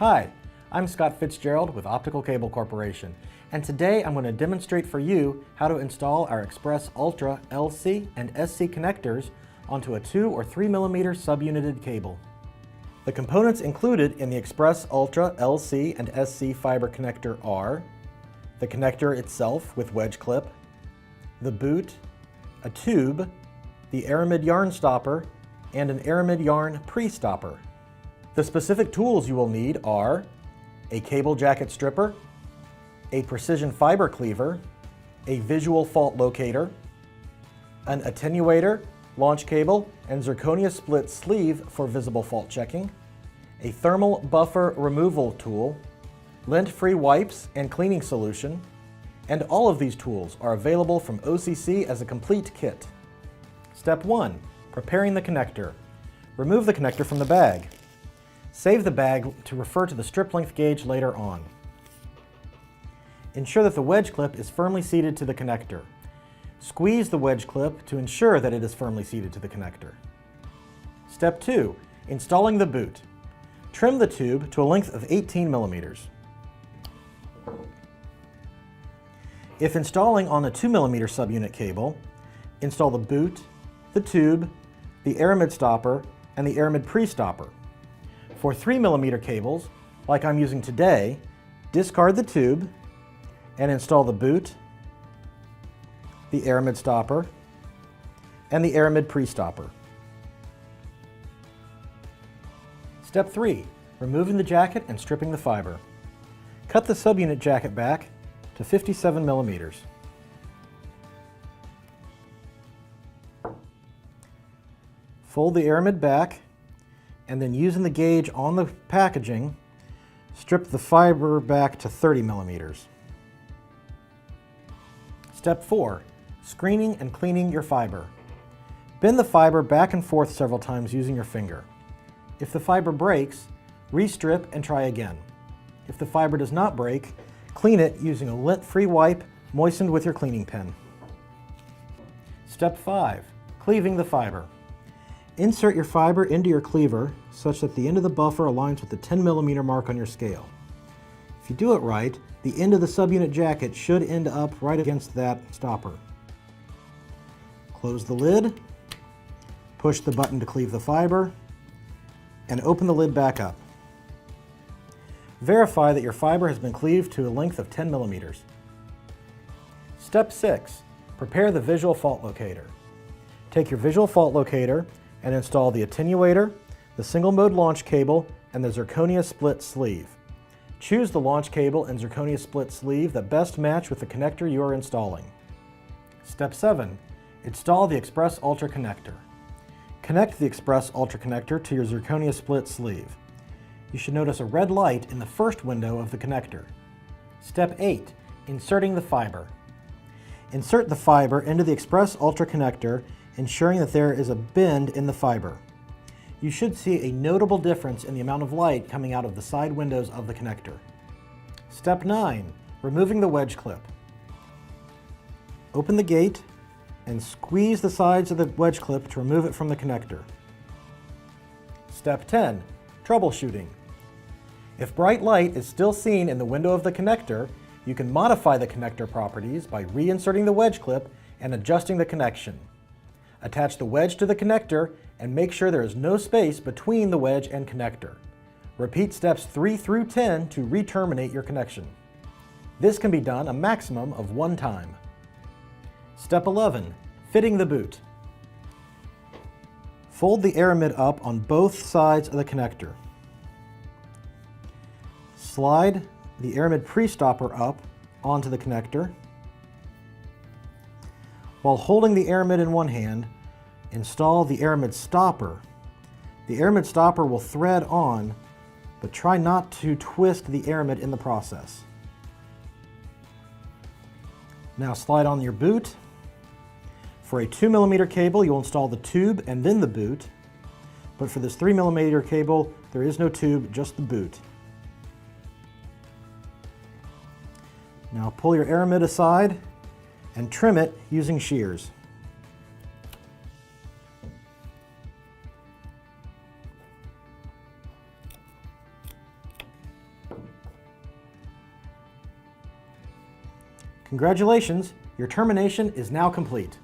Hi, I'm Scott Fitzgerald with Optical Cable Corporation, and today I'm going to demonstrate for you how to install our Xpress Ultra LC and SC connectors onto a 2 or 3 millimeter subunited cable. The components included in the Xpress Ultra LC and SC fiber connector are the connector itself with wedge clip, the boot, a tube, the aramid yarn stopper, and an aramid yarn pre-stopper. The specific tools you will need are a cable jacket stripper, a precision fiber cleaver, a visual fault locator, an attenuator, launch cable, and zirconia split sleeve for visible fault checking, a thermal buffer removal tool, lint-free wipes and cleaning solution, and all of these tools are available from OCC as a complete kit. Step 1. Preparing the connector. Remove the connector from the bag. Save the bag to refer to the strip length gauge later on. Ensure that the wedge clip is firmly seated to the connector. Squeeze the wedge clip to ensure that it is firmly seated to the connector. Step 2. Installing the boot. Trim the tube to a length of 18 millimeters. If installing on a 2 millimeter subunit cable, install the boot, the tube, the aramid stopper, and the aramid pre-stopper. For 3 millimeter cables, like I'm using today, discard the tube and install the boot, the aramid stopper, and the aramid pre-stopper. Step 3. Removing the jacket and stripping the fiber. Cut the subunit jacket back to 57 millimeters. Fold the aramid back, and then using the gauge on the packaging, strip the fiber back to 30 millimeters. Step 4. Screening and cleaning your fiber. Bend the fiber back and forth several times using your finger. If the fiber breaks, restrip and try again. If the fiber does not break, clean it using a lint-free wipe moistened with your cleaning pen. Step 5. Cleaving the fiber. Insert your fiber into your cleaver such that the end of the buffer aligns with the 10 millimeter mark on your scale. If you do it right, the end of the subunit jacket should end up right against that stopper. Close the lid, push the button to cleave the fiber, and open the lid back up. Verify that your fiber has been cleaved to a length of 10 millimeters. Step 6. Prepare the visual fault locator. Take your visual fault locator and install the attenuator, the single mode launch cable, and the zirconia split sleeve. Choose the launch cable and zirconia split sleeve that best match with the connector you are installing. Step 7. Install the Xpress Ultra connector. Connect the Xpress Ultra connector to your zirconia split sleeve. You should notice a red light in the first window of the connector. Step 8. Inserting the fiber. Insert the fiber into the Xpress Ultra connector, ensuring that there is a bend in the fiber. You should see a notable difference in the amount of light coming out of the side windows of the connector. Step 9. Removing the wedge clip. Open the gate and squeeze the sides of the wedge clip to remove it from the connector. Step 10. Troubleshooting. If bright light is still seen in the window of the connector, you can modify the connector properties by reinserting the wedge clip and adjusting the connection. Attach the wedge to the connector and make sure there is no space between the wedge and connector. Repeat steps 3 through 10 to re-terminate your connection. This can be done a maximum of 1 time. Step 11. Fitting the boot. Fold the aramid up on both sides of the connector. Slide the aramid pre-stopper up onto the connector. While holding the aramid in one hand, install the aramid stopper. The aramid stopper will thread on, but try not to twist the aramid in the process. Now slide on your boot. For a 2 millimeter cable, you'll install the tube and then the boot. But for this 3 millimeter cable, there is no tube, just the boot. Now pull your aramid aside and trim it using shears. Congratulations, your termination is now complete.